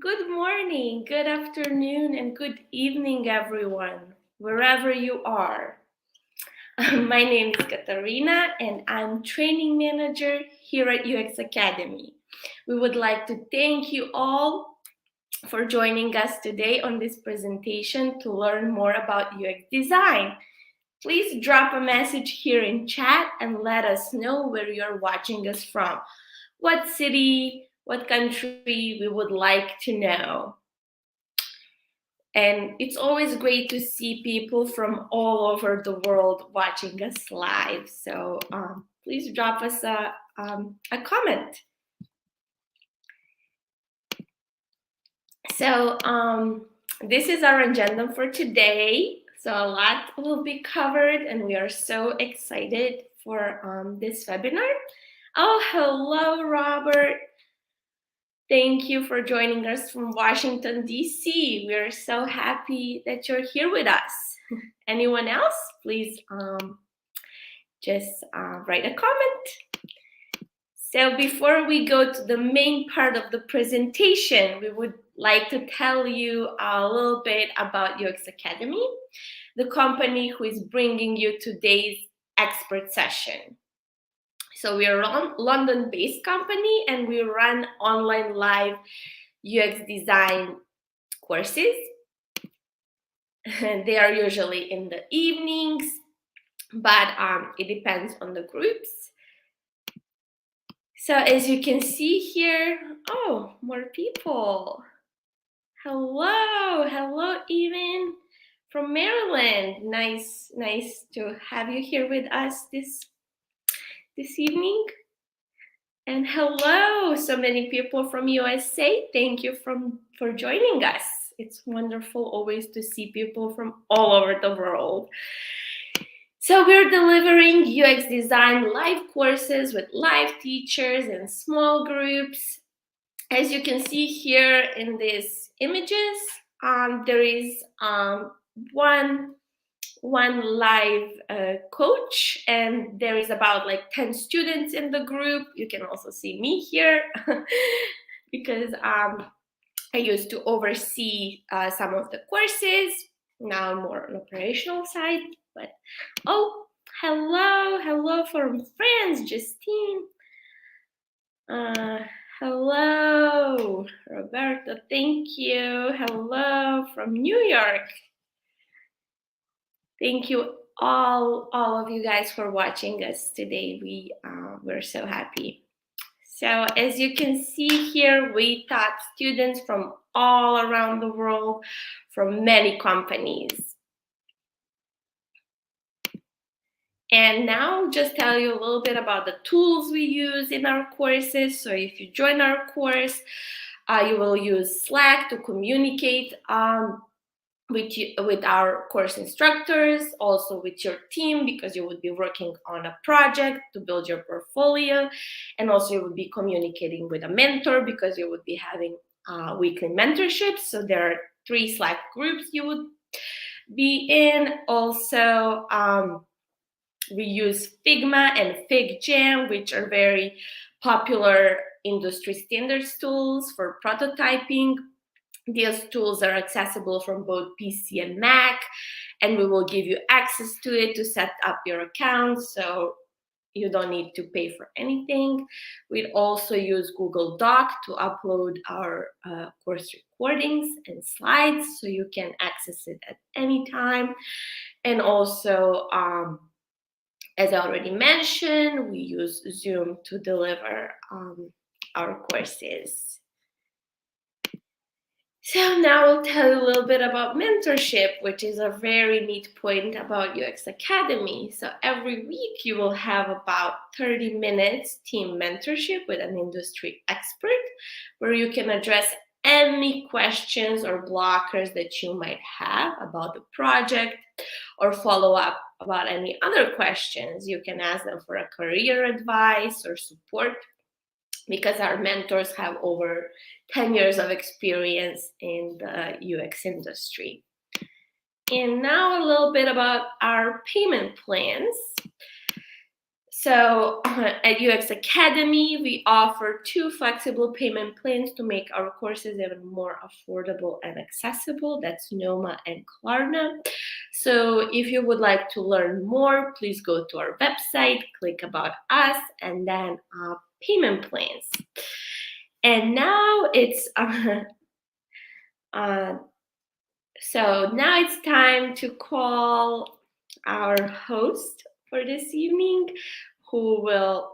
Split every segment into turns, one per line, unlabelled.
Good morning, good afternoon, and good evening, everyone, wherever you are. My name is Katarina, and I'm training manager here at UX Academy. We would like to thank you all for joining us today on this presentation to learn more about UX design. Please drop a message here in chat and let us know where you're watching us from. What city, what country we would like to know. And it's always great to see people from all over the world watching us live. So please drop us a comment. So this is our agenda for today. So a lot will be covered, and we are so excited for this webinar. Oh, hello, Robert. Thank you for joining us from Washington, D.C. We are so happy that you're here with us. Anyone else? Please just write a comment. So before we go to the main part of the presentation, we would like to tell you a little bit about UX Academy, the company who is bringing you today's expert session. So we are a London-based company, and we run online live UX design courses. They are usually in the evenings, but it depends on the groups. So as you can see here, oh, more people. Hello, Evan from Maryland. Nice to have you here with us this evening. And hello, so many people from USA. Thank you for joining us. It's wonderful always to see people from all over the world. So we're delivering UX design live courses with live teachers and small groups. As you can see here in these images, there is one live coach, and there is about like 10 students in the group. You can also see me here because I used to oversee some of the courses. Now I'm more on the operational side, but oh, hello from France, Justine. Hello, Roberto, thank you. Hello from New York. Thank you all of you guys for watching us today. We're so happy. So as you can see here, we taught students from all around the world, from many companies. And now I'll just tell you a little bit about the tools we use in our courses. So if you join our course, you will use Slack to communicate with our course instructors, also with your team, because you would be working on a project to build your portfolio. And also you would be communicating with a mentor because you would be having weekly mentorships. So there are 3 Slack groups you would be in. Also, we use Figma and FigJam, which are very popular industry standards tools for prototyping. These tools are accessible from both PC and Mac, and we will give you access to it to set up your account, so you don't need to pay for anything. We also use Google Doc to upload our course recordings and slides, so you can access it at any time. And also, as I already mentioned, we use Zoom to deliver our courses. So now I'll tell you a little bit about mentorship, which is a very neat point about UX Academy. So every week you will have about 30 minutes team mentorship with an industry expert, where you can address any questions or blockers that you might have about the project, or follow up about any other questions. You can ask them for a career advice or support, because our mentors have over 10 years of experience in the UX industry. And now a little bit about our payment plans. So at UX Academy, we offer 2 flexible payment plans to make our courses even more affordable and accessible. That's Noma and Klarna. So if you would like to learn more, please go to our website, click About Us, and then payment plans. And now it's so now it's time to call our host for this evening, who will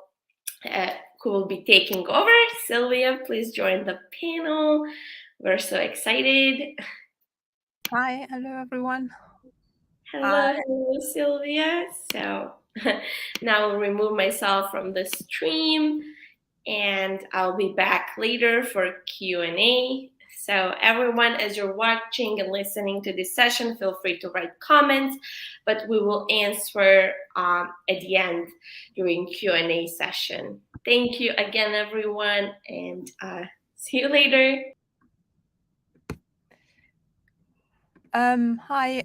be taking over. Sylvia, please join the panel. We're so excited.
Hi, hello everyone.
Hello, Sylvia. So now I'll remove myself from the stream, and I'll be back later for Q&A. So everyone, as you're watching and listening to this session, feel free to write comments, but we will answer at the end during Q&A session. Thank you again, everyone, and see you later.
Hi.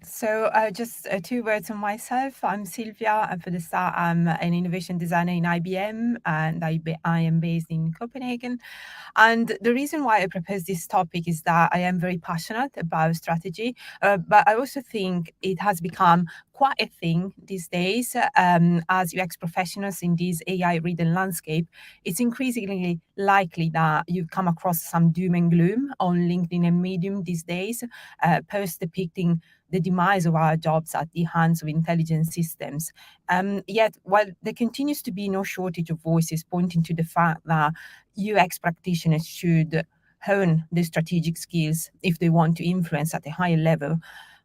So just 2 words on myself. I'm Sylvia, and for the start, I'm an innovation designer in IBM, and I am based in Copenhagen. And the reason why I propose this topic is that I am very passionate about strategy, but I also think it has become quite a thing these days. As UX professionals in this AI-ridden landscape, it's increasingly likely that you come across some doom and gloom on LinkedIn and Medium these days, posts depicting the demise of our jobs at the hands of intelligent systems. Yet, while there continues to be no shortage of voices pointing to the fact that UX practitioners should hone their strategic skills if they want to influence at a higher level,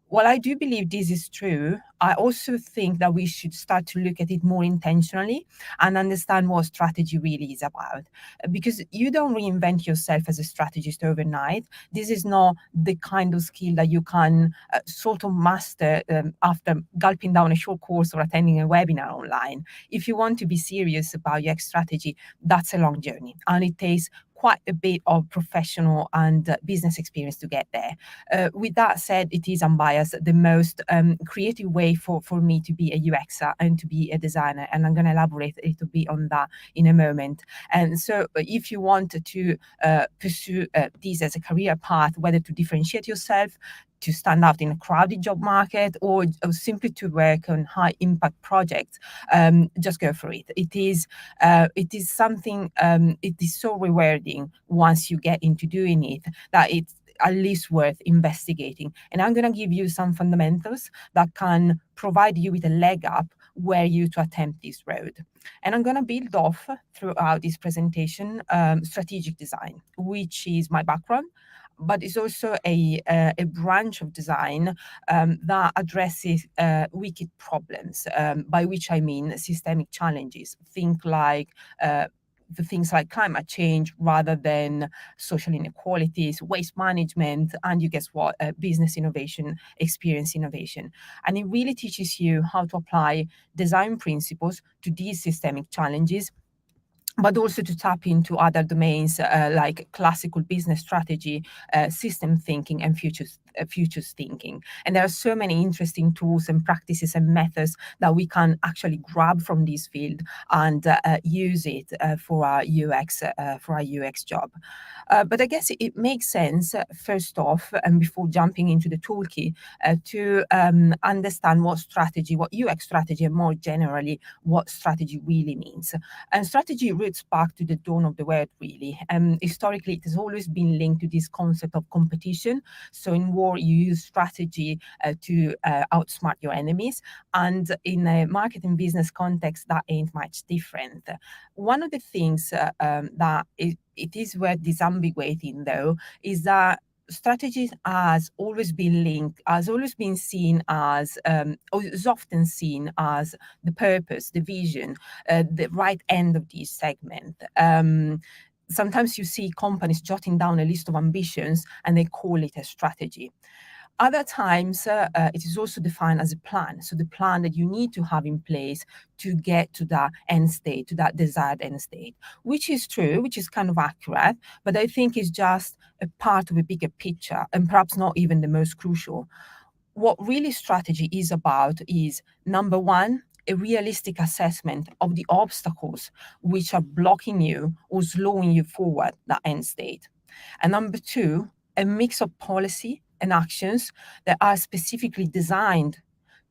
while I do believe this is true, I also think that we should start to look at it more intentionally and understand what strategy really is about. Because you don't reinvent yourself as a strategist overnight. This is not the kind of skill that you can sort of master after gulping down a short course or attending a webinar online. If you want to be serious about your strategy, that's a long journey, and it takes quite a bit of professional and business experience to get there. With that said, it is unbiased, the most creative way for me to be a UXer and to be a designer. And I'm going to elaborate a little bit on that in a moment. And so if you want to pursue this as a career path, whether to differentiate yourself, to stand out in a crowded job market, or simply to work on high impact projects, just go for it. It is something, it is so rewarding once you get into doing it, that it's at least worth investigating. And I'm going to give you some fundamentals that can provide you with a leg up where you to attempt this road. And I'm going to build off throughout this presentation strategic design, which is my background, but it's also a branch of design that addresses wicked problems, by which I mean systemic challenges. Think like the things like climate change rather than social inequalities, waste management, and you guess what, business innovation, experience innovation. And it really teaches you how to apply design principles to these systemic challenges, but also to tap into other domains like classical business strategy, system thinking, and futures thinking. And there are so many interesting tools and practices and methods that we can actually grab from this field and use it for our UX job. But I guess it makes sense, first off, and before jumping into the toolkit, to understand what UX strategy, and more generally, what strategy really means. And strategy roots back to the dawn of the word, really. Historically, it has always been linked to this concept of competition. So in war, you use strategy to outsmart your enemies. And in a market and business context, that ain't much different. One of the things that it is worth disambiguating, though, is that strategy has always been seen as, or is often seen as the purpose, the vision, the right end of this segment. Sometimes you see companies jotting down a list of ambitions and they call it a strategy. Other times, it is also defined as a plan. So the plan that you need to have in place to get to that end state, to that desired end state, which is true, which is kind of accurate, but I think is just a part of a bigger picture and perhaps not even the most crucial. What really strategy is about is, number one, a realistic assessment of the obstacles which are blocking you or slowing you forward that end state. And number two, a mix of policy and actions that are specifically designed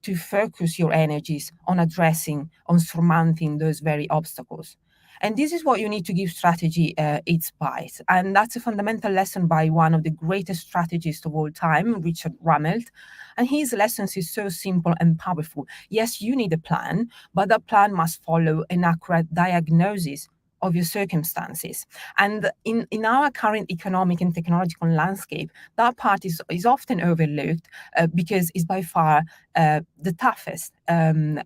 to focus your energies on addressing, on surmounting those very obstacles. And this is what you need to give strategy its bite. And that's a fundamental lesson by one of the greatest strategists of all time, Richard Rummelt. And his lessons is so simple and powerful. Yes, you need a plan, but that plan must follow an accurate diagnosis of your circumstances. And in our current economic and technological landscape, that part is often overlooked because it's by far the toughest. And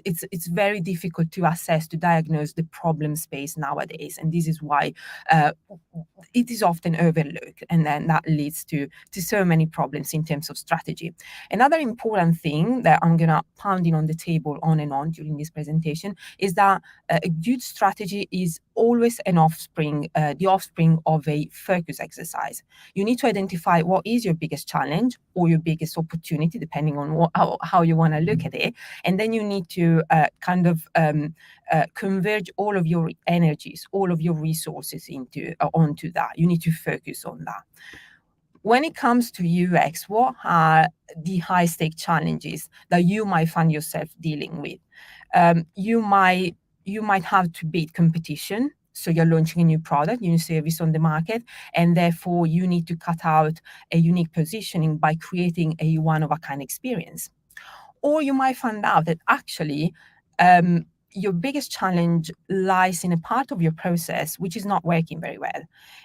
it's very difficult to assess, to diagnose the problem space nowadays. And this is why it is often overlooked. And then that leads to so many problems in terms of strategy. Another important thing that I'm going to pound in on the table on and on during this presentation is that a good strategy is always an offspring, the offspring of a focus exercise. You need to identify what is your biggest challenge or your biggest opportunity, depending on how you want to look at it. And then you need to converge all of your energies, all of your resources onto that. You need to focus on that. When it comes to UX, what are the high-stake challenges that you might find yourself dealing with? You might have to beat competition. So you're launching a new product, new service on the market, and therefore you need to cut out a unique positioning by creating a one-of-a-kind experience. Or you might find out that actually your biggest challenge lies in a part of your process which is not working very well.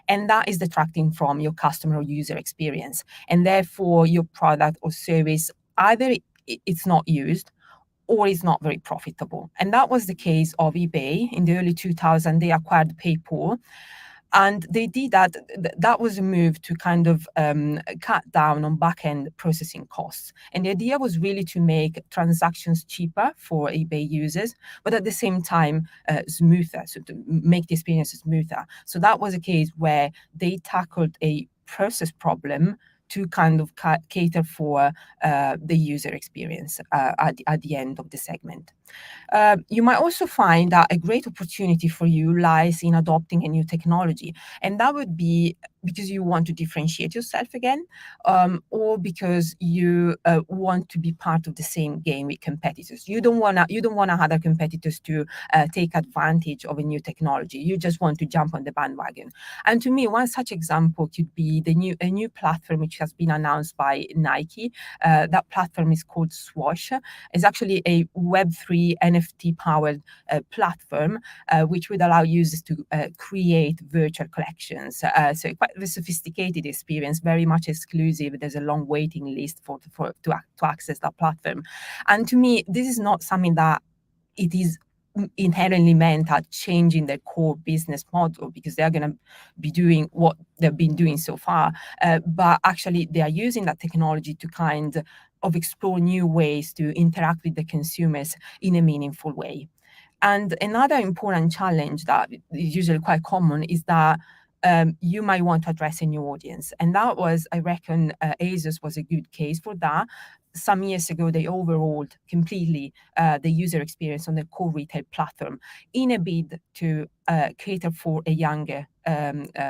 And that is detracting from your customer or user experience. And therefore your product or service, either it's not used or is not very profitable. And that was the case of eBay. In the early 2000s, they acquired PayPal. And they did that. That was a move to kind of cut down on back-end processing costs. And the idea was really to make transactions cheaper for eBay users, but at the same time smoother, so to make the experience smoother. So that was a case where they tackled a process problem to kind of cater for the user experience at the end of the segment. You might also find that a great opportunity for you lies in adopting a new technology. And that would be because you want to differentiate yourself again, or because you want to be part of the same game with competitors. You don't want other competitors to take advantage of a new technology. You just want to jump on the bandwagon. And to me, one such example could be a new platform which has been announced by Nike. That platform is called Swash. It's actually a Web3 NFT-powered platform which would allow users to create virtual collections. So quite a sophisticated experience, very much exclusive. There's a long waiting list to access that platform. And to me, this is not something that it is inherently meant at changing their core business model, because they're going to be doing what they've been doing so far. But actually, they are using that technology to kind of explore new ways to interact with the consumers in a meaningful way. And another important challenge that is usually quite common is that you might want to address a new audience. And that was, I reckon, ASUS was a good case for that. Some years ago, they overhauled completely the user experience on the core retail platform in a bid to cater for a younger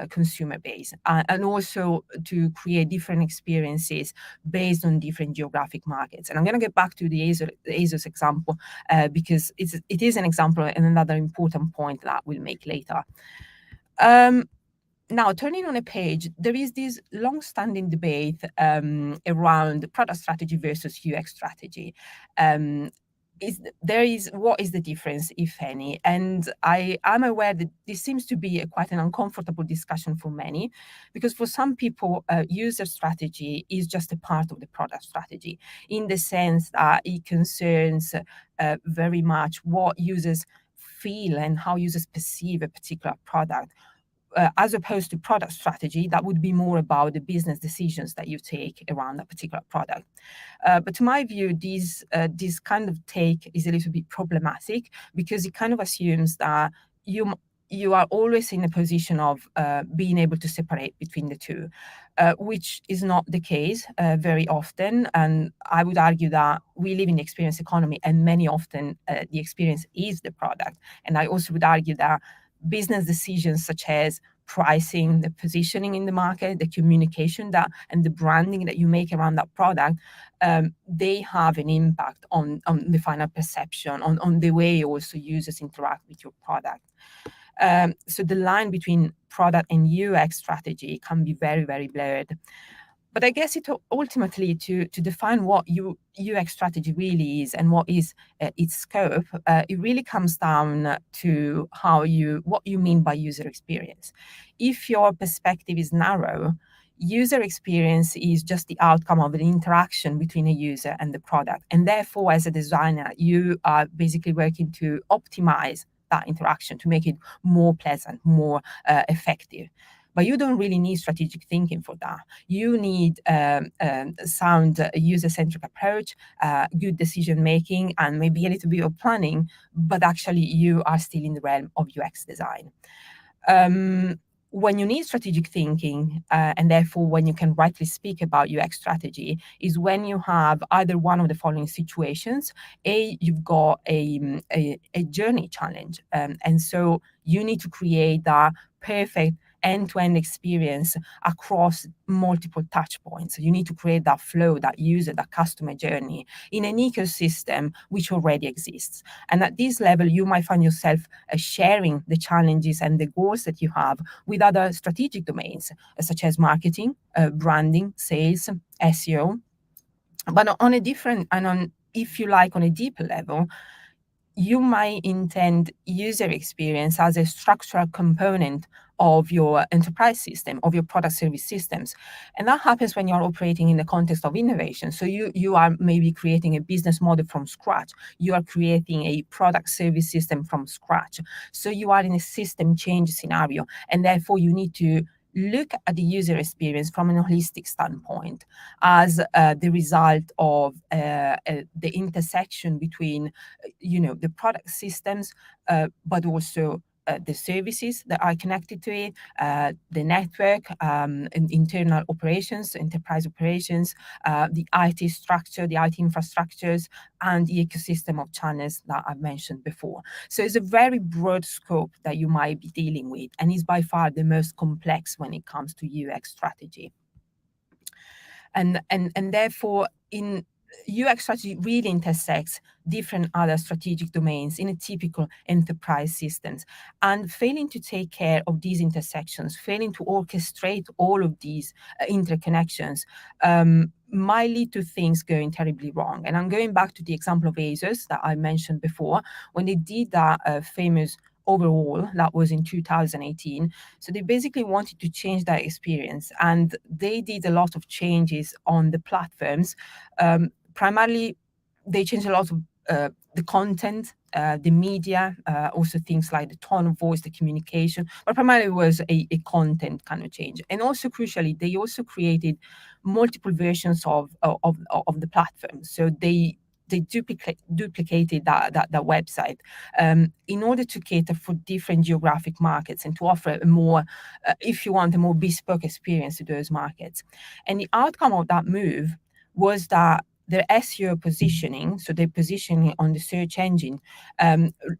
consumer base, and also to create different experiences based on different geographic markets. And I'm going to get back to the ASUS example because it is an example and another important point that we'll make later. Now, turning on a page, there is this long-standing debate around product strategy versus UX strategy. What is the difference, if any? And I'm aware that this seems to be quite an uncomfortable discussion for many, because for some people, user strategy is just a part of the product strategy, in the sense that it concerns very much what users feel and how users perceive a particular product. As opposed to product strategy, that would be more about the business decisions that you take around a particular product. But to my view, this kind of take is a little bit problematic, because it kind of assumes that you are always in a position of being able to separate between the two, which is not the case very often. And I would argue that we live in the experience economy, and many often the experience is the product. And I also would argue that business decisions such as pricing, the positioning in the market, the communication that and the branding that you make around that product, they have an impact on the final perception, on the way also users interact with your product. So the line between product and UX strategy can be very, very blurred. But I guess it ultimately to define what UX strategy really is and what is its scope, it really comes down to what you mean by user experience. If your perspective is narrow, user experience is just the outcome of an interaction between a user and the product. And therefore, as a designer, you are basically working to optimize that interaction to make it more pleasant, more effective. But you don't really need strategic thinking for that. You need sound user-centric approach, good decision making, and maybe a little bit of planning. But actually, you are still in the realm of UX design. When you need strategic thinking, and therefore when you can rightly speak about UX strategy, is when you have either one of the following situations. You've got a journey challenge, and so you need to create that perfect end-to-end experience across multiple touch points. You need to create that flow, that user, that customer journey in an ecosystem which already exists. And at this level, you might find yourself sharing the challenges and the goals that you have with other strategic domains, such as marketing, branding, sales, SEO. But on a different, and on, if you like, on a deeper level, you might intend user experience as a structural component of your enterprise system, of your product service systems. And that happens when you're operating in the context of innovation. So you are maybe creating a business model from scratch. You are creating a product service system from scratch. So you are in a system change scenario, and therefore you need to look at the user experience from an holistic standpoint as the result of the intersection between the product systems, but also the services that are connected to it, the network, internal operations, enterprise operations, the IT structure, the IT infrastructures, and the ecosystem of channels that I've mentioned before. So it's a very broad scope that you might be dealing with, and is by far the most complex when it comes to UX strategy. And therefore, in UX strategy really intersects different other strategic domains in a typical enterprise systems. And failing to take care of these intersections, failing to orchestrate all of these interconnections, might lead to things going terribly wrong. And I'm going back to the example of ASUS that I mentioned before, when they did that famous overhaul that was in 2018. So they basically wanted to change that experience, and they did a lot of changes on the platforms. Primarily, they changed a lot of the content, the media, also things like the tone of voice, the communication, but primarily it was a content kind of change. And also crucially, they also created multiple versions of the platform. So they duplicated that website in order to cater for different geographic markets and to offer a more, if you want, a more bespoke experience to those markets. And the outcome of that move was that their SEO positioning, so their positioning on the search engine,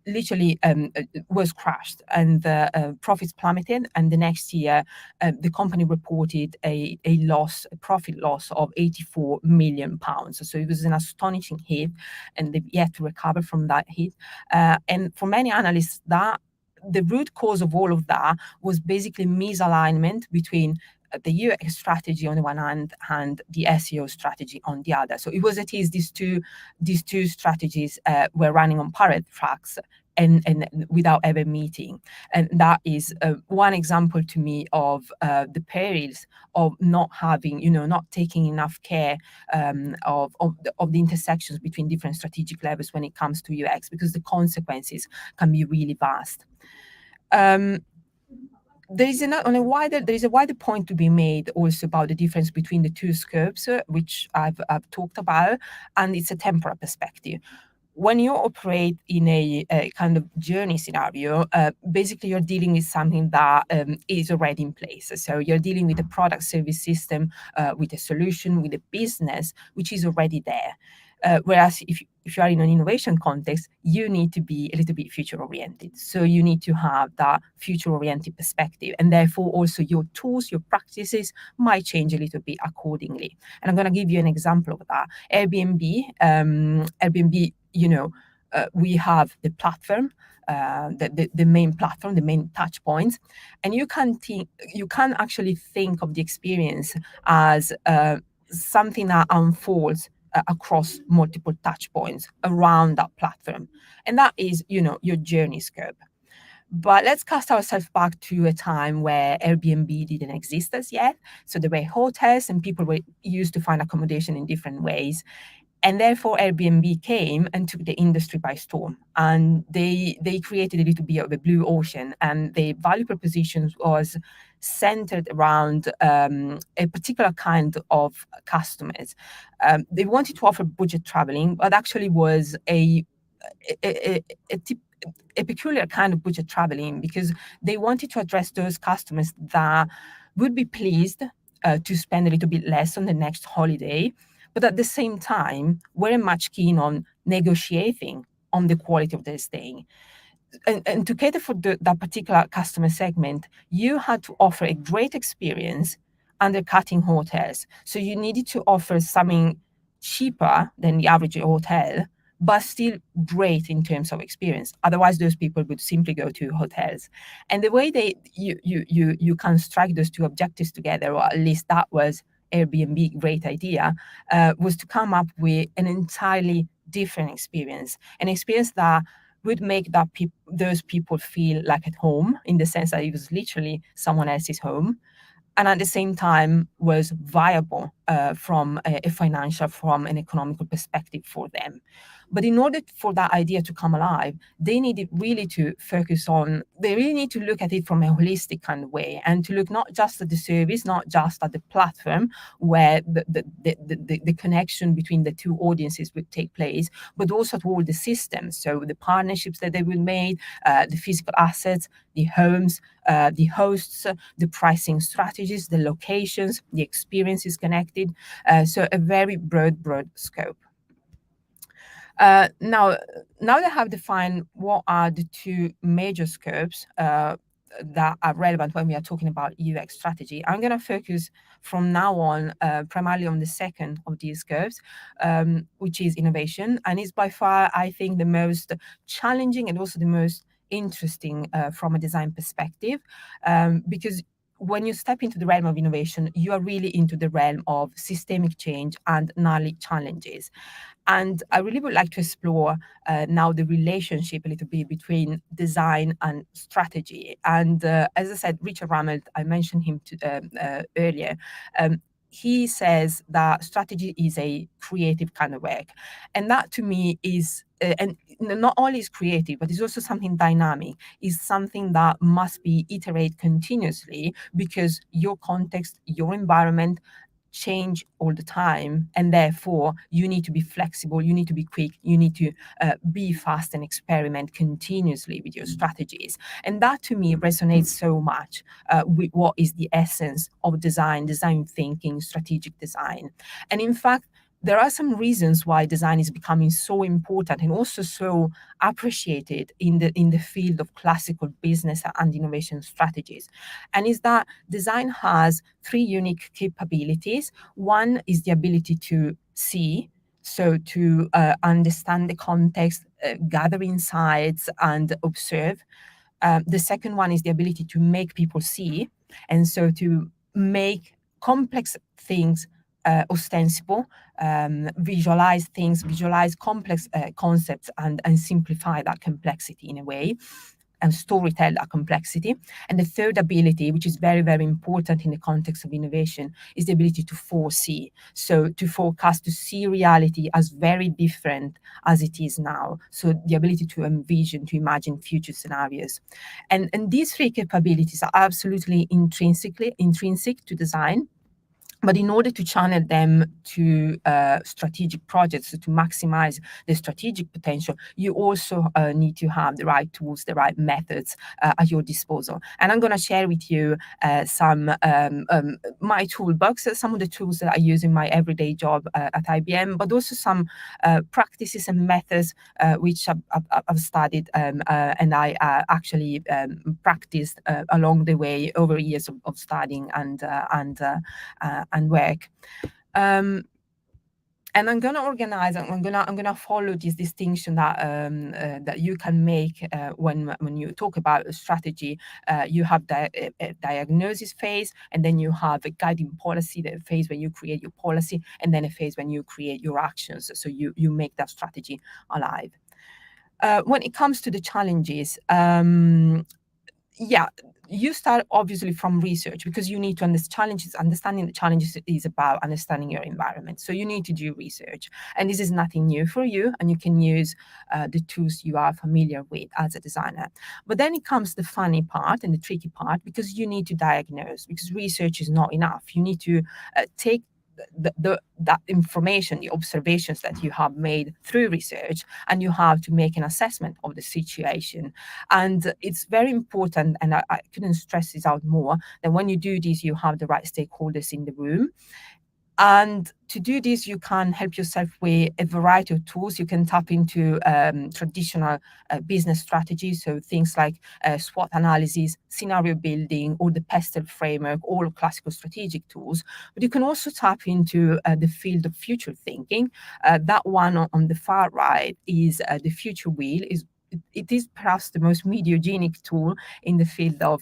literally was crashed, and profits plummeted. And the next year, the company reported a profit loss of £84 million. So it was an astonishing hit, and they've yet to recover from that hit. And for many analysts, that the root cause of all of that was basically misalignment between the UX strategy on the one hand and the SEO strategy on the other. So it was at least these two strategies were running on parallel tracks and without ever meeting. And that is one example to me of the perils of not having, not taking enough care of the intersections between different strategic levels when it comes to UX, because the consequences can be really vast. There is a wider point to be made also about the difference between the two scopes, which I've talked about, and it's a temporal perspective. when you operate in a kind of journey scenario, basically you're dealing with something that is already in place. So you're dealing with a product service system, with a solution, with a business, which is already there. Whereas if you are in an innovation context, you need to be a little bit future oriented. So you need to have that future oriented perspective. And therefore also your tools, your practices might change a little bit accordingly. And I'm going to give you an example of that. Airbnb, we have the platform, the main platform, the main touch points, and you can actually think of the experience as something that unfolds across multiple touch points around that platform, and that is, your journey scope. But let's cast ourselves back to a time where Airbnb didn't exist as yet. So there were hotels and people were used to find accommodation in different ways. And therefore, Airbnb came and took the industry by storm. And they created a little bit of a blue ocean. And the value proposition was centered around a particular kind of customers. They wanted to offer budget traveling, but actually was a, a, a peculiar kind of budget traveling, because they wanted to address those customers that would be pleased to spend a little bit less on the next holiday, but at the same time weren't much keen on negotiating on the quality of their staying. And to cater for that particular customer segment, you had to offer a great experience undercutting hotels. So you needed to offer something cheaper than the average hotel, but still great in terms of experience. Otherwise, those people would simply go to hotels. And the way you can strike those two objectives together, or at least that was Airbnb great idea, was to come up with an entirely different experience, an experience that would make those people feel like at home, in the sense that it was literally someone else's home, and at the same time was viable from a financial, from an economical perspective for them. But in order for that idea to come alive, they needed really to focus on, they really need to look at it from a holistic kind of way, and to look not just at the service, not just at the platform where the connection between the two audiences would take place, but also at all the systems. So the partnerships that they will make, the physical assets, the homes, the hosts, the pricing strategies, the locations, the experiences connected. So a very broad scope. Now they have defined what are the two major scopes that are relevant when we are talking about UX strategy. I'm going to focus from now on primarily on the second of these scopes, which is innovation, and is by far, I think, the most challenging and also the most interesting from a design perspective, because when you step into the realm of innovation, you are really into the realm of systemic change and gnarly challenges. And I really would like to explore now the relationship a little bit between design and strategy. And as I said, Richard Ramelt, I mentioned him earlier. He says that strategy is a creative kind of work. And that to me is, and not only is creative, but it's also something dynamic, is something that must be iterated continuously, because your context, your environment change all the time, and therefore you need to be flexible, you need to be quick, you need to be fast and experiment continuously with your strategies. And that to me resonates so much with what is the essence of design thinking, strategic design. And in fact, there are some reasons why design is becoming so important and also so appreciated in the field of classical business and innovation strategies. And is that design has three unique capabilities. One is the ability to see, so to understand the context, gather insights, and observe. The second one is the ability to make people see, and so to make complex things ostensible, visualize things, visualize complex concepts, and simplify that complexity in a way, and storytell that complexity. And the third ability, which is very, very important in the context of innovation, is the ability to foresee. So to forecast, to see reality as very different as it is now. So the ability to envision, to imagine future scenarios. And these three capabilities are absolutely intrinsic to design. But in order to channel them to strategic projects, to maximize the strategic potential, you also need to have the right tools, the right methods at your disposal. And I'm going to share with you some my toolbox, some of the tools that I use in my everyday job at IBM, but also some practices and methods which I've studied and I actually practiced along the way over years of studying and work. And I'm gonna organize. I'm gonna follow this distinction that you can make when you talk about a strategy. You have a diagnosis phase, and then you have a guiding policy, the phase when you create your policy, and then a phase when you create your actions. So you make that strategy alive. When it comes to the challenges, yeah, you start obviously from research because you need to understand challenges. Understanding the challenges is about understanding your environment. So you need to do research. And this is nothing new for you. And you can use the tools you are familiar with as a designer. But then it comes the funny part and the tricky part because you need to diagnose, because research is not enough. You need to take that information, the observations that you have made through research, and you have to make an assessment of the situation. And it's very important, and I couldn't stress this out more, that when you do this, you have the right stakeholders in the room. And to do this, you can help yourself with a variety of tools. You can tap into traditional business strategies, so things like SWOT analysis, scenario building, or the PESTEL framework, all classical strategic tools. But you can also tap into the field of future thinking. That one on the far right is the future wheel. It is perhaps the most mediogenic tool in the field of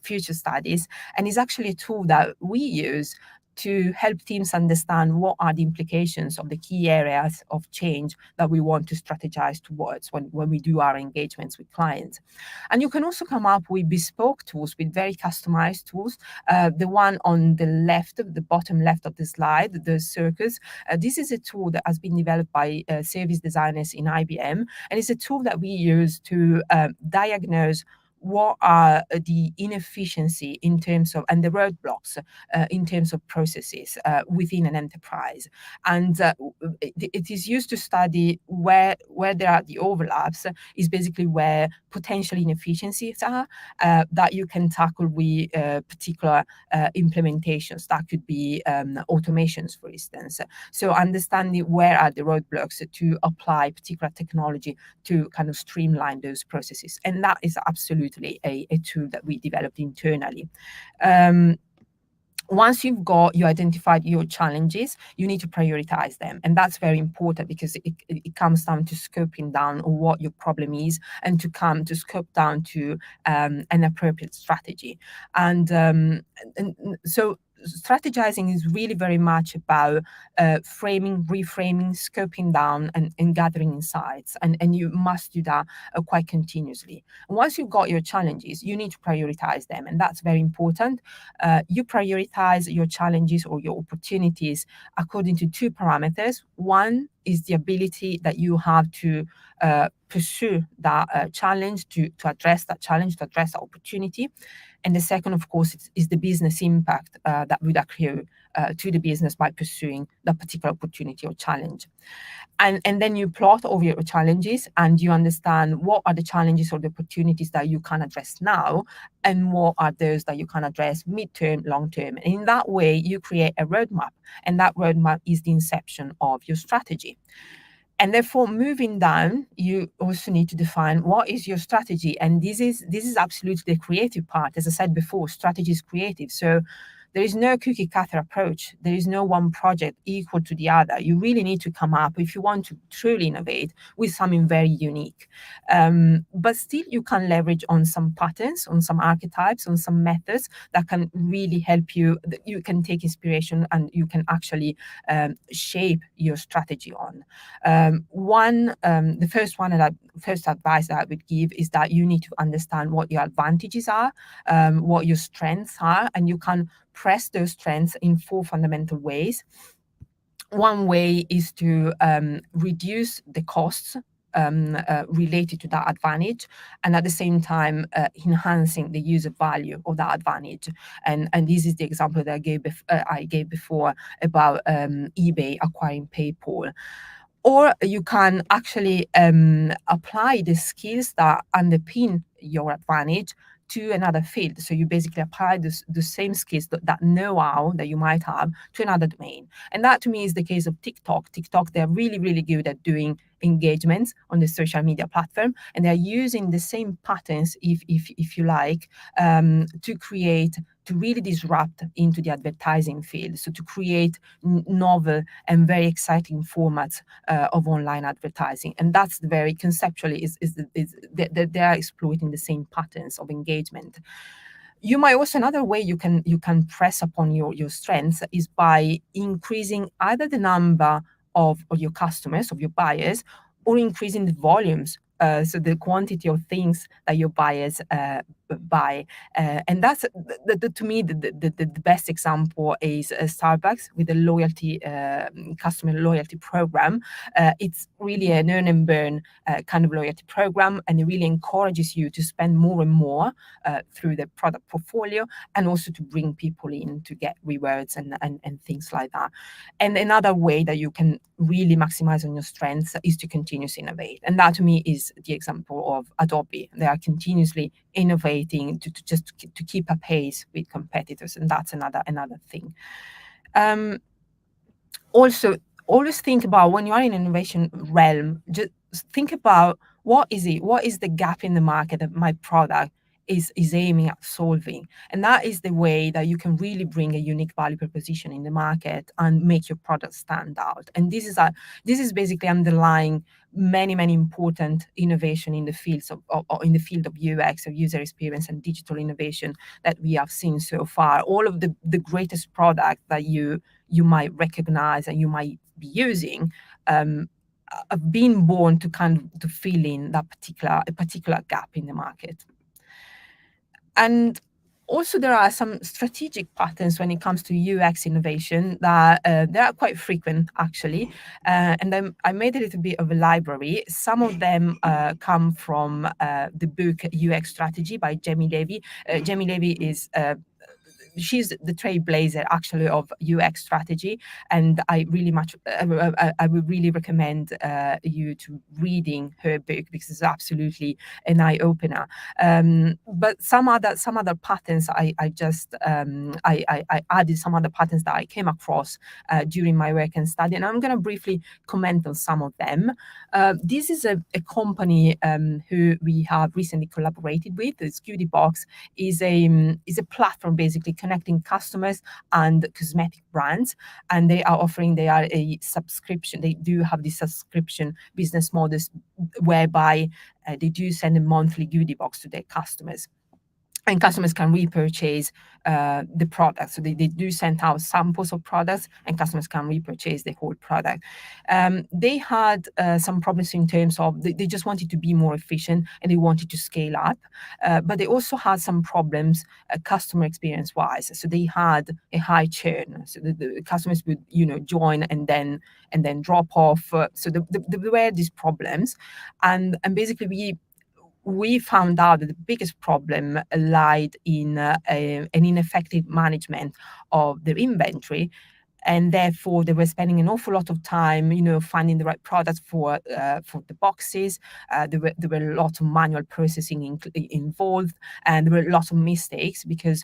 future studies, and is actually a tool that we use to help teams understand what are the implications of the key areas of change that we want to strategize towards when we do our engagements with clients. And you can also come up with bespoke tools, with very customized tools. The one on the left, the bottom left of the slide, the circus, this is a tool that has been developed by service designers in IBM, and it's a tool that we use to diagnose what are the inefficiency in terms of, and the roadblocks in terms of processes within an enterprise. And it is used to study where there are the overlaps, is basically where potential inefficiencies are that you can tackle with particular implementations. That could be automations, for instance. So understanding where are the roadblocks to apply particular technology to kind of streamline those processes. And that is absolutely a tool that we developed internally. Once you identified your challenges, you need to prioritize them. And that's very important because it comes down to scoping down on what your problem is and to scope down to an appropriate strategy. And so strategizing is really very much about framing, reframing, scoping down, and gathering insights. And you must do that quite continuously. And once you've got your challenges, you need to prioritize them. And that's very important. You prioritize your challenges or your opportunities according to two parameters. One is the ability that you have to pursue that challenge, to address that challenge, to address that opportunity. And the second, of course, is the business impact that would accrue to the business by pursuing that particular opportunity or challenge. And then you plot over your challenges and you understand what are the challenges or the opportunities that you can address now and what are those that you can address mid-term, long-term. And in that way, you create a roadmap, and that roadmap is the inception of your strategy. And therefore, moving down, you also need to define what is your strategy. And this is absolutely the creative part. As I said before, strategy is creative. So there is no cookie cutter approach. There is no one project equal to the other. You really need to come up, if you want to truly innovate, with something very unique. But still, you can leverage on some patterns, on some archetypes, on some methods that can really help you. You can take inspiration and you can actually shape your strategy on. The first advice that I would give is that you need to understand what your advantages are, what your strengths are, and you can press those strengths in four fundamental ways. One way is to reduce the costs related to that advantage, and at the same time enhancing the user value of that advantage. And this is the example that I gave before about eBay acquiring PayPal. Or you can actually apply the skills that underpin your advantage to another field. So you basically apply the same skills, that know-how that you might have, to another domain. And that to me is the case of TikTok. TikTok, they're really, really good at doing engagements on the social media platform, and they're using the same patterns, if you like, to really disrupt into the advertising field. So to create novel and very exciting formats of online advertising. And that's the very conceptually they are exploiting the same patterns of engagement. You might also, another way you can press upon your strengths is by increasing either the number of your customers, of your buyers, or increasing the volumes, so the quantity of things that your buyers buy. And that's to me the best example is Starbucks with the loyalty customer loyalty program. It's really an earn and burn kind of loyalty program, and it really encourages you to spend more and more through the product portfolio, and also to bring people in to get rewards and things like that. And another way that you can really maximize on your strengths is to continuously innovate. And that to me is the example of Adobe. They are continuously innovating to keep a pace with competitors, and that's another thing. Also, always think about, when you are in innovation realm, just think about what is the gap in the market that my product is aiming at solving. And that is the way that you can really bring a unique value proposition in the market and make your product stand out. And this is basically underlying many important innovation in the fields of in the field of UX, or user experience, and digital innovation that we have seen so far. All of the greatest product that you might recognize and you might be using have been born to fill in that particular gap in the market. And also, there are some strategic patterns when it comes to UX innovation that they are quite frequent, actually. And then I made a little bit of a library. Some of them come from the book UX Strategy by Jamie Levy. Jamie Levy is she's the trailblazer actually of UX strategy, and I would really recommend you to reading her book, because it's absolutely an eye opener. But some other patterns I added some other patterns that I came across during my work and study, and I'm going to briefly comment on some of them. This is a company who we have recently collaborated with. It's Box is a platform basically connecting customers and cosmetic brands, and they are a subscription. They do have this subscription business models whereby they do send a monthly goodie box to their customers, and customers can repurchase the product. So they do send out samples of products, and customers can repurchase the whole product. They had some problems in terms of they just wanted to be more efficient, and they wanted to scale up, but they also had some problems customer experience wise. So they had a high churn. So the customers would join and then drop off. So there were these problems, and basically we found out that the biggest problem lied in an ineffective management of their inventory, and therefore they were spending an awful lot of time, finding the right products for the boxes. There were a lot of manual processing involved, and there were lots of mistakes because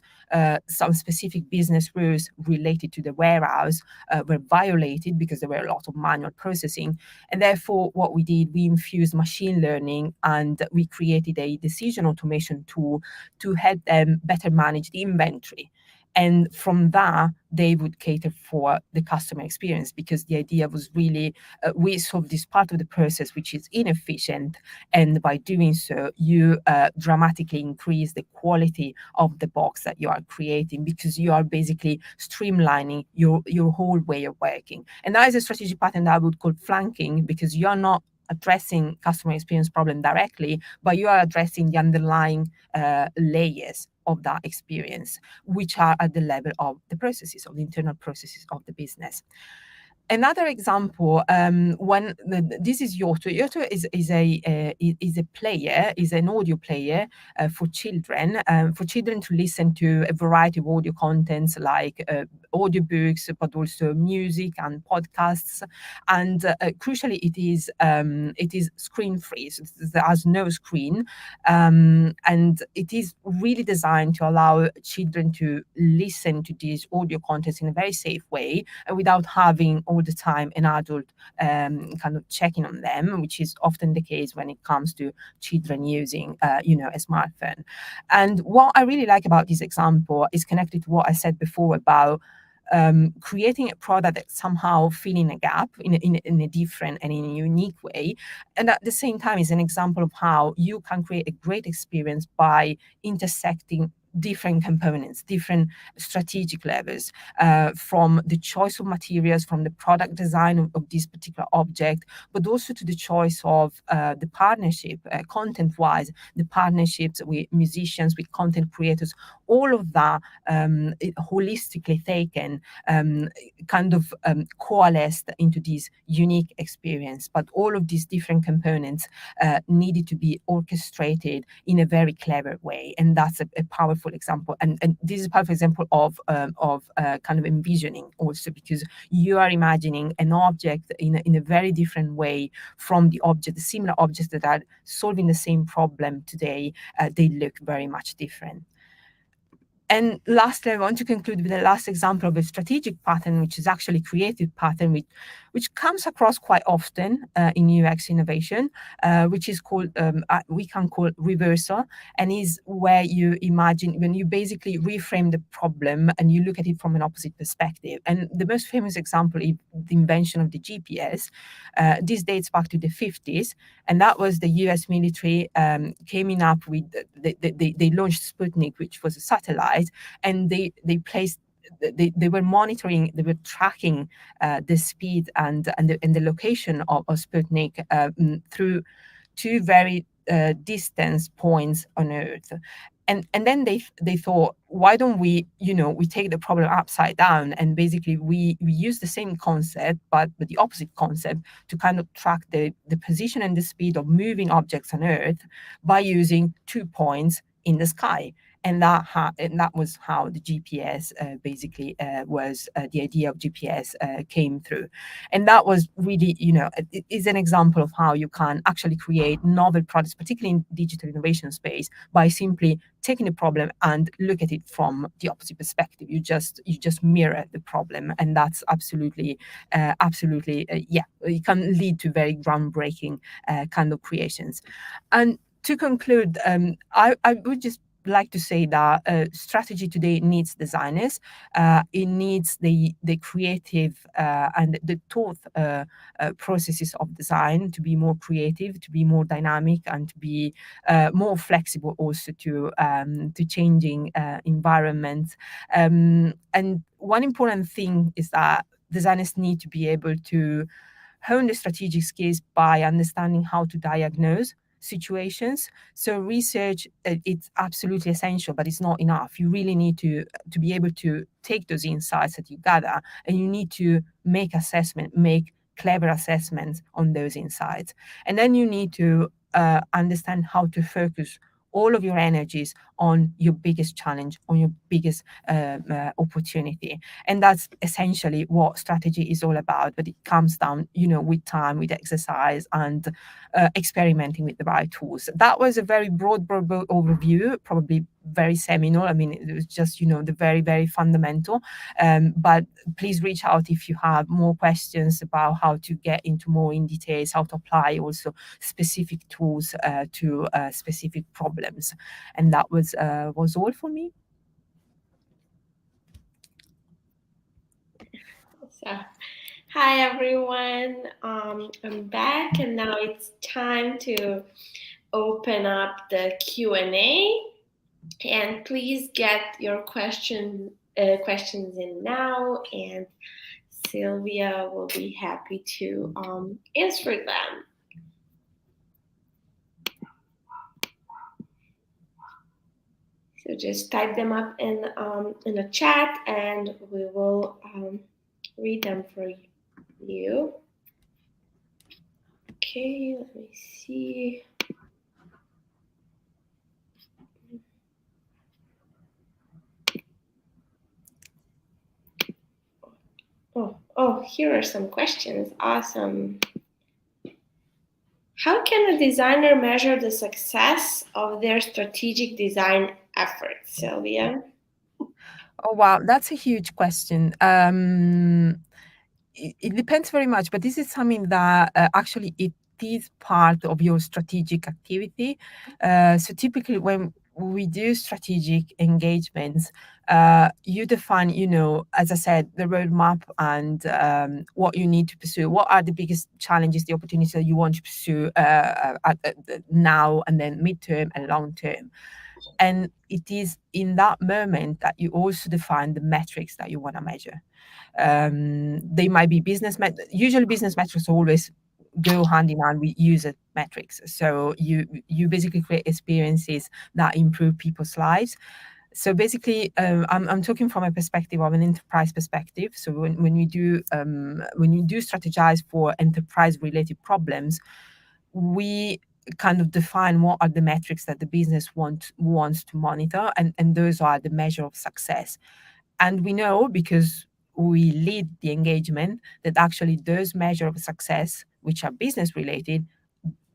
some specific business rules related to the warehouse were violated because there were a lot of manual processing. And therefore, what we did, we infused machine learning, and we created a decision automation tool to help them better manage the inventory. And from that, they would cater for the customer experience, because the idea was really, we solve this part of the process which is inefficient. And by doing so, you dramatically increase the quality of the box that you are creating, because you are basically streamlining your whole way of working. And that is a strategic pattern that I would call flanking, because you are not addressing customer experience problem directly, but you are addressing the underlying layers of that experience, which are at the level of the processes, of the internal processes of the business. Another example, this is Yoto. Yoto is a player, is an audio player for children to listen to a variety of audio contents like audiobooks, but also music and podcasts. And crucially, it is screen free. So it has no screen, and it is really designed to allow children to listen to these audio contents in a very safe way without having all the time an adult kind of checking on them, which is often the case when it comes to children using, a smartphone. And what I really like about this example is connected to what I said before about creating a product that somehow filling a gap in a different and in a unique way. And at the same time is an example of how you can create a great experience by intersecting different components, different strategic levels, from the choice of materials, from the product design of this particular object, but also to the choice of the partnership, content-wise, the partnerships with musicians, with content creators, all of that holistically taken, coalesced into this unique experience. But all of these different components needed to be orchestrated in a very clever way, and that's a powerful example. And this is a powerful example of kind of envisioning also, because you are imagining an object in a very different way from the similar objects that are solving the same problem today. They look very much different. And lastly, I want to conclude with the last example of a strategic pattern, which is actually creative pattern, which comes across quite often in UX innovation, which is called, we can call reversal, and is where you imagine, when you basically reframe the problem and you look at it from an opposite perspective. And the most famous example is the invention of the GPS. This dates back to the 50s, and that was the US military came up with, they launched Sputnik, which was a satellite, and they were monitoring, they were tracking the speed and the location of Sputnik through two very distant points on Earth. And then they thought, why don't we take the problem upside down, and basically we use the same concept but the opposite concept to kind of track the position and the speed of moving objects on Earth by using 2 points in the sky. And that was how the GPS was the idea of GPS came through. And that was really, it is an example of how you can actually create novel products, particularly in digital innovation space, by simply taking a problem and look at it from the opposite perspective. You just mirror the problem, and that's absolutely, it can lead to very groundbreaking kind of creations. And to conclude, I would just like to say that strategy today needs designers. It needs the creative and the thought processes of design to be more creative, to be more dynamic, and to be more flexible also to changing environments. And one important thing is that designers need to be able to hone the strategic skills by understanding how to diagnose situations. So research, it's absolutely essential, but it's not enough. You really need to be able to take those insights that you gather, and you need to make clever assessments on those insights. And then you need to understand how to focus all of your energies on your biggest challenge, on your biggest opportunity. And that's essentially what strategy is all about. But it comes down, with time, with exercise, and experimenting with the right tools. That was a very broad overview, probably very seminal. I mean, it was just, the very, very fundamental. But please reach out if you have more questions about how to get into more in details, how to apply also specific tools to specific problems. And that was all for me.
So, hi everyone, I'm back, and now it's time to open up the Q&A, and please get your questions in now, and Sylvia will be happy to answer them. So just type them up in a chat, and we will read them for you. you. Okay, let me see. Oh, here are some questions. Awesome. How can a designer measure the success of their strategic design efforts, Sylvia?
Oh, wow, that's a huge question. It depends very much, but this is something that actually it is part of your strategic activity. So typically, when we do strategic engagements, you define, as I said, the roadmap and what you need to pursue. What are the biggest challenges, the opportunities that you want to pursue now and then midterm and long term? And it is in that moment that you also define the metrics that you want to measure. They might be usually business metrics always go hand in hand with user metrics. So you basically create experiences that improve people's lives. So basically, I'm talking from a perspective of an enterprise perspective. So when you do strategize for enterprise related problems, we kind of define what are the metrics that the business wants to monitor, and those are the measure of success. And we know, because we lead the engagement, that actually those measure of success, which are business related,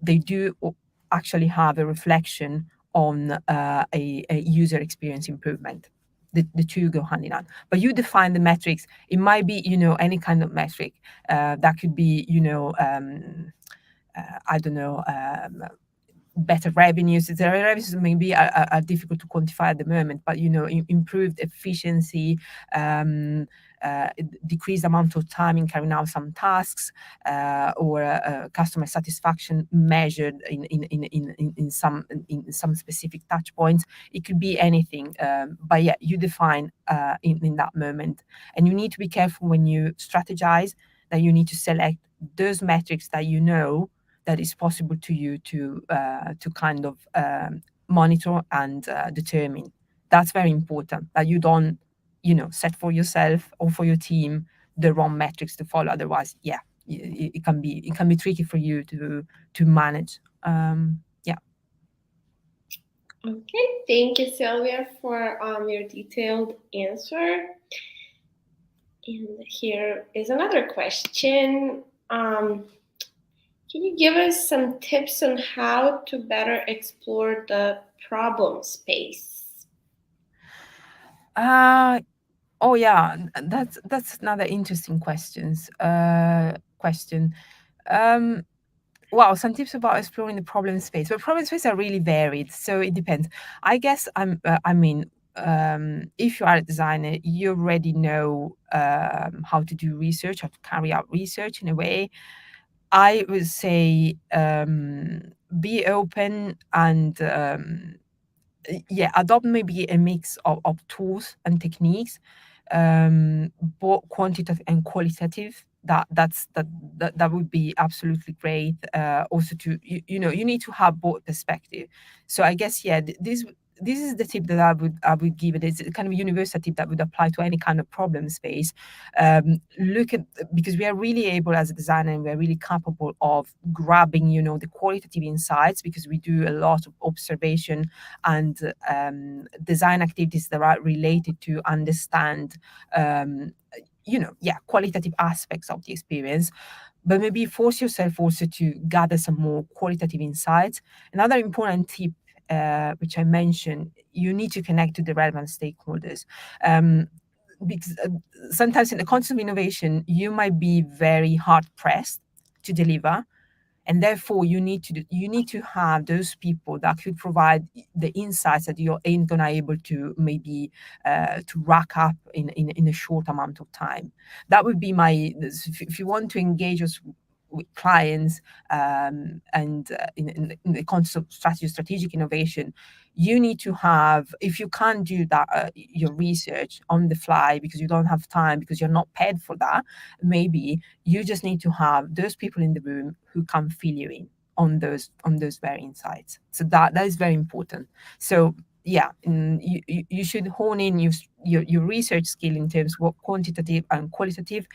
they do actually have a reflection on a user experience improvement. The two go hand in hand. But you define the metrics. It might be, any kind of metric. That could be, I don't know, better revenues. The revenues maybe are difficult to quantify at the moment, but improved efficiency, decreased amount of time in carrying out some tasks, or customer satisfaction measured in some specific touch points. It could be anything, but yeah, you define in that moment, and you need to be careful when you strategize that you need to select those metrics that that is possible to you to kind of monitor and determine. That's very important, that you don't set for yourself or for your team the wrong metrics to follow. Otherwise, yeah, it can be tricky for you to manage. Yeah.
Okay, thank you, Sylvia, for your detailed answer. And here is another question. Can you give us some tips on how to better explore the problem space?
Oh yeah, that's another interesting question. Um, Wow, some tips about exploring the problem space. But problem space are really varied, so it depends. I guess if you are a designer, you already know how to do research, how to carry out research in a way. I would say be open and yeah, adopt maybe a mix of tools and techniques, both quantitative and qualitative. That would be absolutely great. Also, you need to have both perspective. So I guess, yeah, this is the tip that I would give it. It's a kind of universal tip that would apply to any kind of problem space. Look at, because we are really able as a designer, and we are really capable of grabbing the qualitative insights, because we do a lot of observation and design activities that are related to understand qualitative aspects of the experience. But maybe force yourself also to gather some more qualitative insights. Another important tip, which I mentioned, you need to connect to the relevant stakeholders. Because sometimes in the context of innovation, you might be very hard pressed to deliver, and therefore you need to have those people that could provide the insights that you ain't gonna able to maybe to rack up in a short amount of time. That would be my, if you want to engage us with clients, and in the context of strategic innovation, you need to have, if you can't do that, your research on the fly because you don't have time, because you're not paid for that, maybe you just need to have those people in the room who can fill you in on those very insights. So that is very important. So yeah, you should hone in your research skill in terms of what quantitative and qualitative.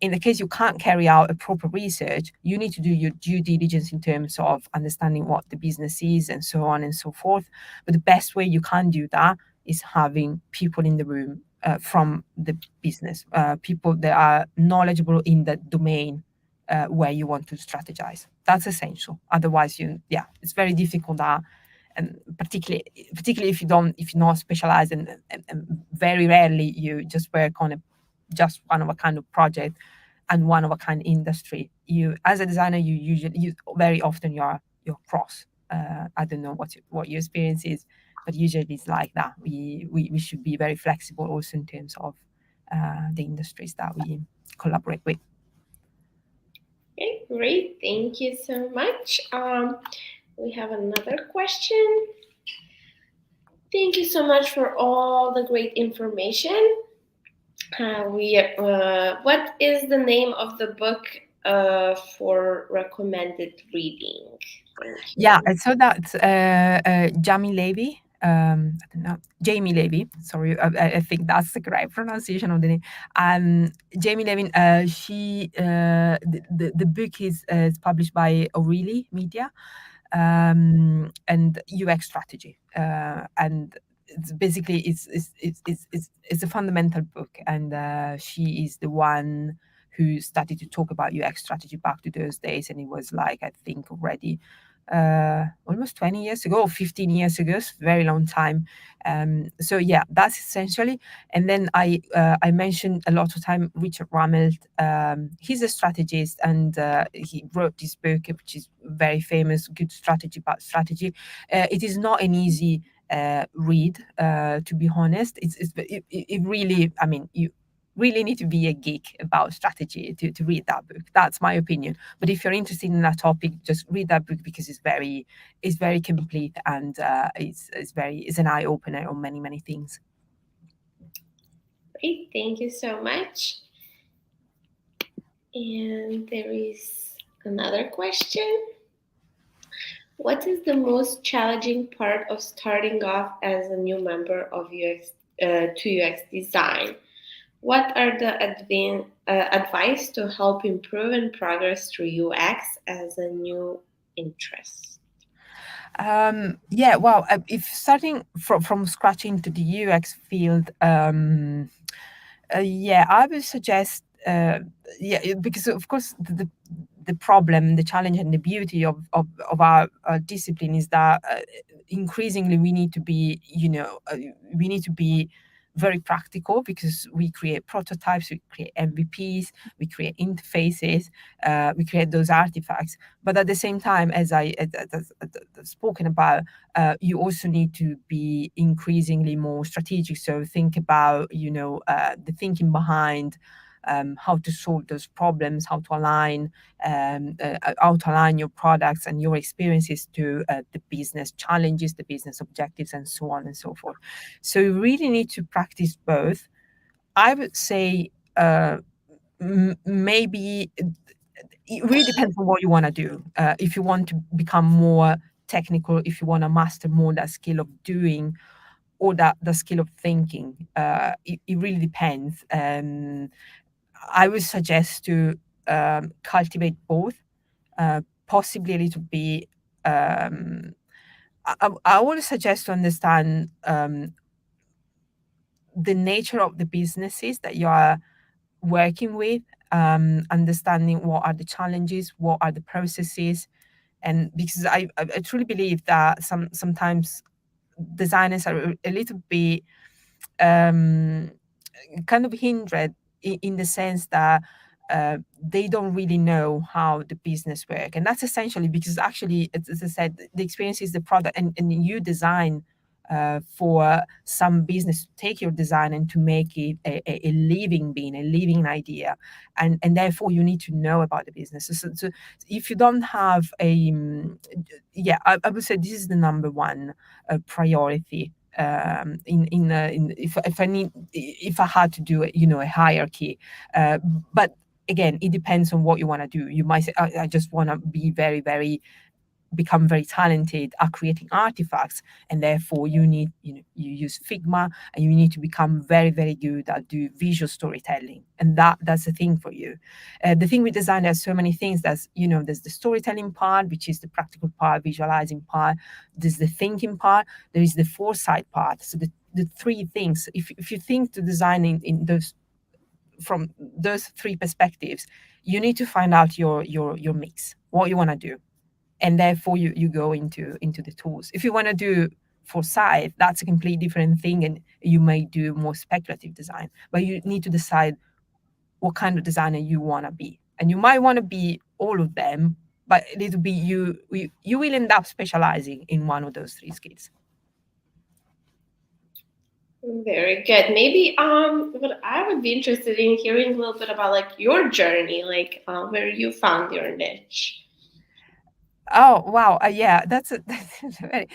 in the case you can't carry out a proper research, you need to do your due diligence in terms of understanding what the business is and so on and so forth. But the best way you can do that is having people in the room from the business, people that are knowledgeable in the domain where you want to strategize. That's essential. Otherwise, it's very difficult that, and particularly if you're not specialized, and very rarely you just work on a just one of a kind of project and one of a kind industry. You, as a designer, you very often you're cross. I don't know what your experience is, but usually it's like that. We should be very flexible also in terms of the industries that we collaborate with.
Okay, great. Thank you so much. We have another question. Thank you so much for all the great information. What is the name of the book for recommended reading? Thank you.
Yeah, I saw that Jamie Levy. I don't know, Jamie Levy. Sorry, I think that's the correct pronunciation of the name. Jamie Levy. The book is published by O'Reilly Media, and UX strategy, and it's basically it's a fundamental book, and she is the one who started to talk about UX strategy back to those days, and it was like, I think, already almost 20 years ago or 15 years ago, very long time. So yeah, that's essentially. And then I mentioned a lot of time Richard Rammelt. He's a strategist, and he wrote this book, which is very famous, Good Strategy, Bad Strategy. It is not an easy read, to be honest. It really, I mean, you really need to be a geek about strategy to read that book. That's my opinion. But if you're interested in that topic, just read that book, because it's very complete, and it's an eye opener on many things.
Great. Thank you so much. And there is another question. What is the most challenging part of starting off as a new member of UX design? What are the advice to help improve and progress through UX as a new interest?
Yeah, well, if starting from scratch into the UX field, yeah, I would suggest, because of course the problem, the challenge, and the beauty of our discipline is that increasingly we need to be, we need to be very practical, because we create prototypes, we create MVPs, we create interfaces, we create those artifacts. But at the same time, as as spoken about, you also need to be increasingly more strategic. So think about, the thinking behind how to solve those problems, how to align your products and your experiences to the business challenges, the business objectives, and so on and so forth. So you really need to practice both. I would say maybe it really depends on what you want to do. If you want to become more technical, if you want to master more that skill of doing, or that the skill of thinking, it really depends. I would suggest to cultivate both, possibly a little bit. I would suggest to understand the nature of the businesses that you are working with, understanding what are the challenges, what are the processes, and because I truly believe that sometimes designers are a little bit kind of hindered in the sense that they don't really know how the business work, and that's essentially because actually, as I said, the experience is the product, and you design for some business to take your design and to make it a living being, a living idea, and therefore you need to know about the business. So if you don't have I would say this is the number one priority. If I had to do it, a hierarchy, but again, it depends on what you want to do. You might say, I just want to be very, very become very talented at creating artifacts, and therefore you need, you use Figma, and you need to become very, very good at do visual storytelling, and that's the thing for you. The thing with design, there's so many things. There's the storytelling part, which is the practical part, visualizing part. There's the thinking part. There is the foresight part. So the three things, if you think to design in those, from those three perspectives, you need to find out your mix, what you want to do, and therefore you go into the tools. If you want to do foresight, that's a completely different thing, and you may do more speculative design, but you need to decide what kind of designer you want to be, and you might want to be all of them, but it'll be you will end up specializing in one of those three skills.
Very good. Maybe what I would be interested in hearing a little bit about like your journey, like where you found your niche.
Oh wow, yeah, that's very.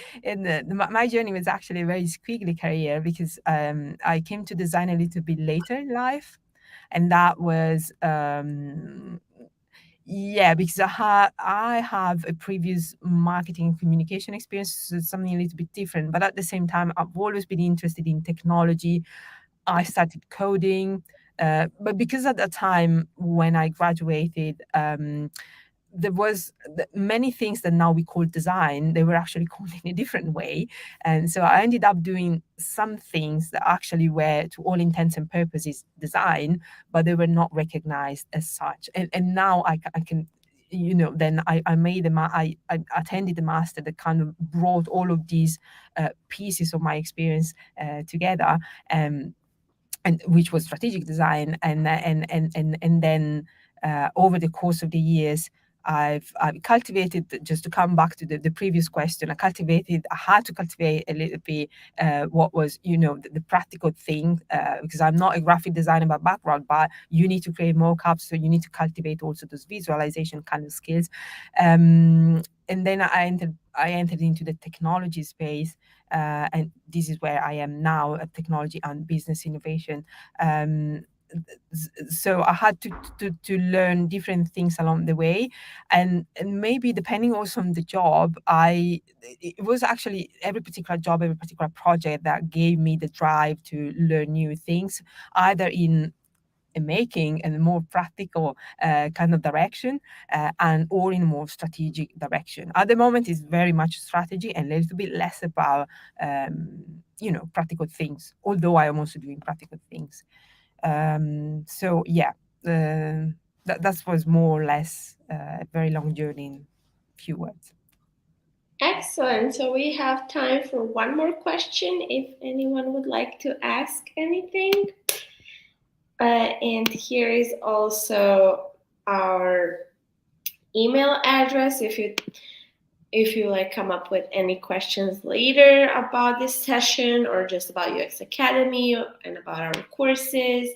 My journey was actually a very squiggly career, because I came to design a little bit later in life, and that was yeah, because I have a previous marketing and communication experience, so it's something a little bit different. But at the same time, I've always been interested in technology. I started coding, but because at the time when I graduated, there was many things that now we call design, they were actually called in a different way. And so I ended up doing some things that actually were, to all intents and purposes, design, but they were not recognized as such. And now I can, then I made I attended the master that kind of brought all of these pieces of my experience together, and which was strategic design. And then over the course of the years, I've cultivated, just to come back to the previous question, I had to cultivate a little bit what was, the practical thing, because I'm not a graphic designer by background, but you need to create mockups, so you need to cultivate also those visualization kind of skills. And then I entered into the technology space, and this is where I am now, at technology and business innovation. Um, so I had to learn different things along the way, and maybe depending also on the job, it was actually every particular job, every particular project that gave me the drive to learn new things, either in making and more practical kind of direction, and or in a more strategic direction. At the moment, it's very much strategy and a little bit less about practical things. Although I am also doing practical things. So yeah, that was more or less a very long journey in few words.
Excellent. So we have time for one more question if anyone would like to ask anything. And here is also our email address if you like come up with any questions later about this session or just about UX Academy and about our courses.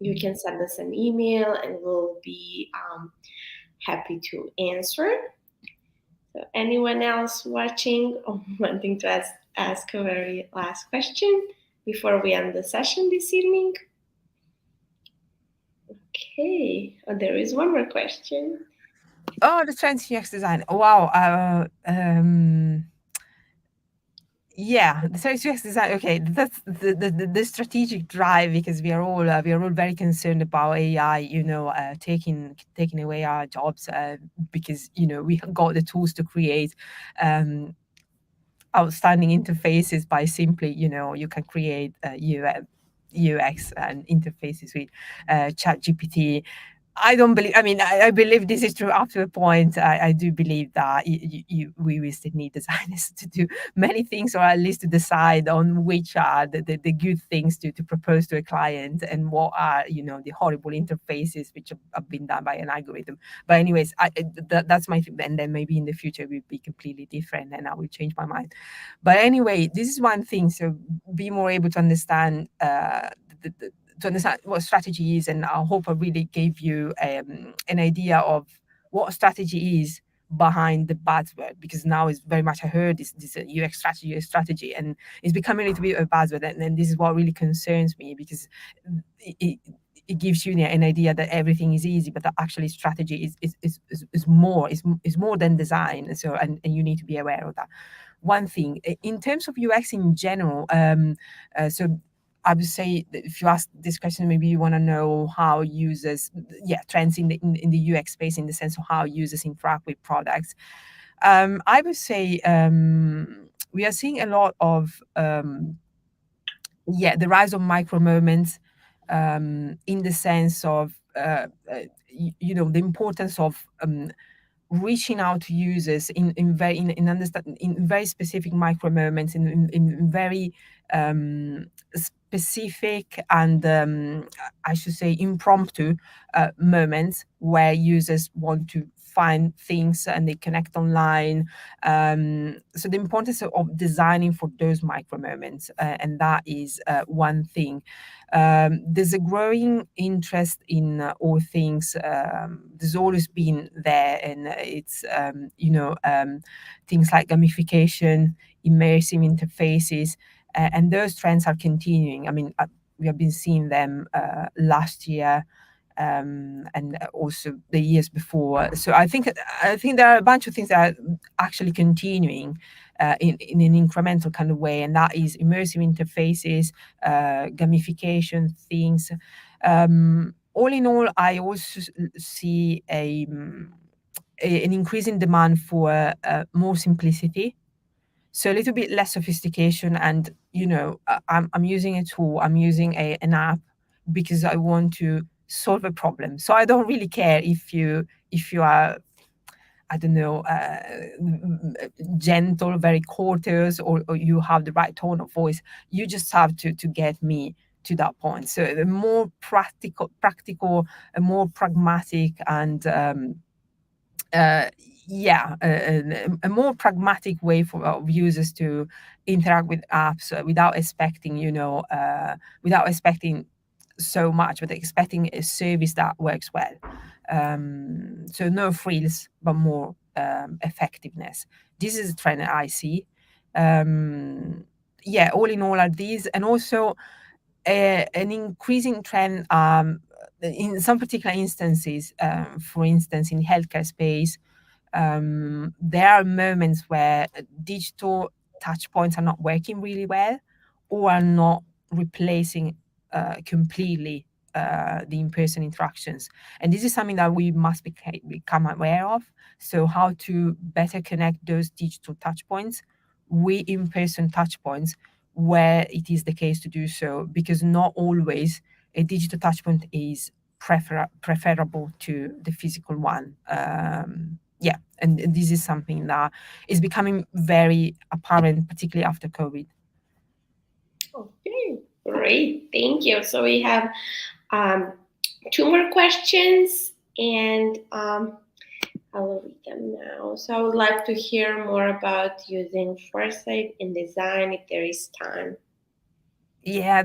You can send us an email and we'll be happy to answer. So anyone else watching or wanting to ask a very last question before we end the session this evening? Okay, there is one more question.
Oh, the trends UX design. Wow. Yeah, the trends UX design. Okay, that's the strategic drive, because we are all very concerned about AI. Taking away our jobs, because we have got the tools to create outstanding interfaces by simply, you can create UX and interfaces with ChatGPT. I don't believe. I mean, I believe this is true up to a point. I do believe that we will still need designers to do many things, or at least to decide on which are the good things to propose to a client, and what are the horrible interfaces which have been done by an algorithm. But anyways, that's my thing. And then maybe in the future it will be completely different, and I will change my mind. But anyway, this is one thing. So be more able to understand to understand what strategy is, and I hope I really gave you an idea of what strategy is behind the buzzword, because now it's very much, I heard this UX strategy, and it's becoming a little bit of a buzzword, and this is what really concerns me, because it, it gives you an idea that everything is easy, but that actually strategy is more than design. So and you need to be aware of that. One thing in terms of UX in general, so I would say that if you ask this question, maybe you want to know how users, trends in the UX space, in the sense of how users interact with products. I would say we are seeing a lot of the rise of micro moments, in the sense of the importance of reaching out to users in very specific micro moments, in very specific and I should say impromptu moments where users want to find things and they connect online. So the importance of designing for those micro moments, and that is one thing. There's a growing interest in all things. There's always been there, and it's things like gamification, immersive interfaces, and those trends are continuing. I mean, we have been seeing them last year, and also the years before. So I think there are a bunch of things that are actually continuing in an incremental kind of way, and that is immersive interfaces, gamification things. All in all, I also see an increasing demand for more simplicity. So a little bit less sophistication, and I'm using a tool, I'm using an app because I want to solve a problem. So I don't really care if you are, I don't know, gentle, very courteous, or you have the right tone of voice. You just have to get me to that point. So a more practical, a more pragmatic, and uh, a more pragmatic way of users to interact with apps, without expecting so much, but expecting a service that works well. So no frills, but more effectiveness. This is a trend that I see. All in all are these, and also an increasing trend in some particular instances. For instance, in healthcare space, there are moments where digital touch points are not working really well, or are not replacing completely the in-person interactions. And this is something that we must become aware of. So how to better connect those digital touch points with in-person touch points where it is the case to do so, because not always a digital touch point is preferable to the physical one. And this is something that is becoming very apparent, particularly after COVID.
Okay, great, thank you. So we have two more questions, and I will read them now. So I would like to hear more about using foresight in design if there is time.
Yeah,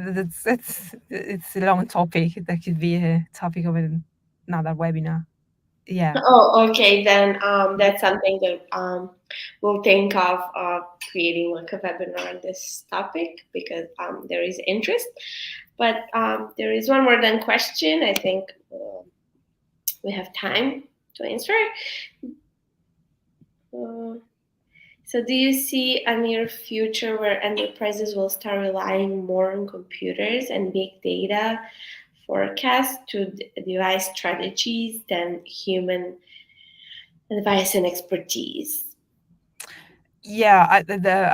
it's a long topic. That could be a topic of another webinar. Yeah.
Oh, okay. Then that's something that we'll think of creating like a webinar on this topic, because there is interest. But there is one more than question. I think we have time to answer. So, do you see a near future where enterprises will start relying more on computers and big data forecasts to devise strategies than human advice and expertise?
Yeah,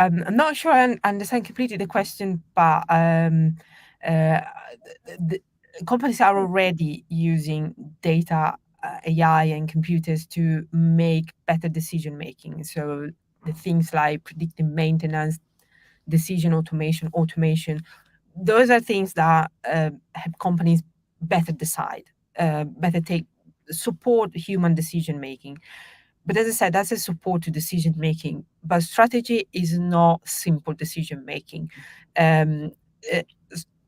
I'm not sure I understand completely the question, but the companies are already using data, AI, and computers to make better decision making. So the things like predictive maintenance, decision automation, those are things that help companies better decide, better take support human decision making. But as I said, that's a support to decision making. But strategy is not simple decision making. Um, uh,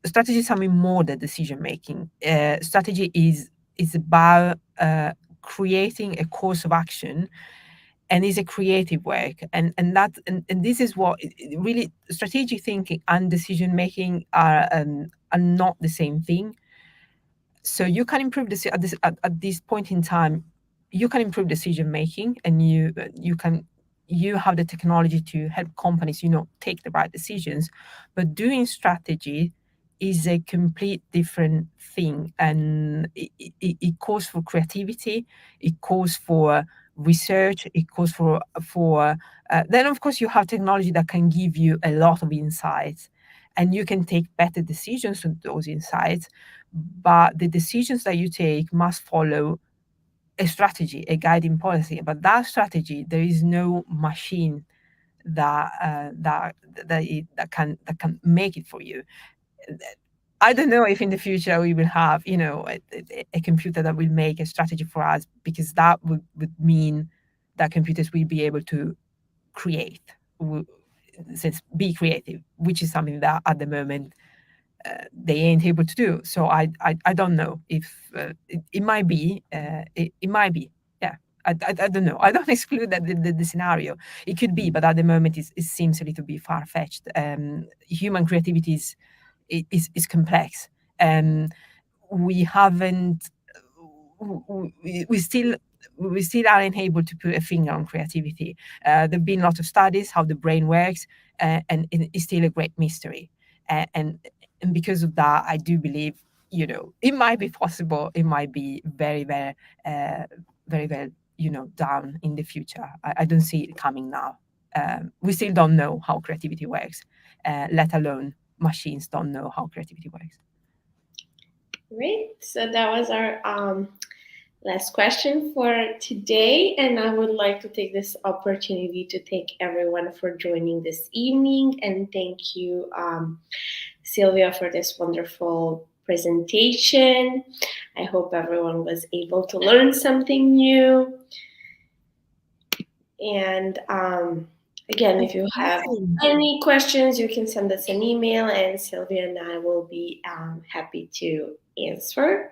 Strategy is something more than decision making. Strategy is about creating a course of action, and is a creative work, and this is what really strategic thinking and decision making are not the same thing. So you can improve this at this point in time. You can improve decision making, and you have the technology to help companies, take the right decisions. But doing strategy is a complete different thing, and it calls for creativity. It calls for research. It calls for then of course you have technology that can give you a lot of insights, and you can take better decisions with those insights. But the decisions that you take must follow a strategy, a guiding policy. But that strategy, there is no machine that can make it for you. I don't know if in the future we will have, a computer that will make a strategy for us, because that would mean that computers will be able to create, since be creative, which is something that at the moment they ain't able to do. So I don't know if it might be, it might be, yeah. I don't know. I don't exclude that the scenario. It could be, but at the moment it seems a little bit far fetched. Human creativity is complex, and we haven't. We still aren't able to put a finger on creativity. There've been lots of studies how the brain works, and it's still a great mystery. And because of that, I do believe, it might be possible. It might be very, very, very, very, down in the future. I don't see it coming now. We still don't know how creativity works, let alone machines don't know how creativity works.
Great. So that was our last question for today. And I would like to take this opportunity to thank everyone for joining this evening. And thank you, Sylvia, for this wonderful presentation. I hope everyone was able to learn something new. And again, if you have any questions, you can send us an email, and Sylvia and I will be happy to answer.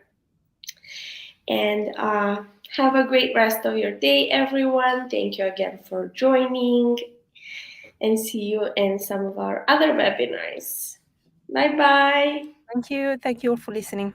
And have a great rest of your day, everyone. Thank you again for joining, and see you in some of our other webinars. Bye bye.
Thank you. Thank you all for listening.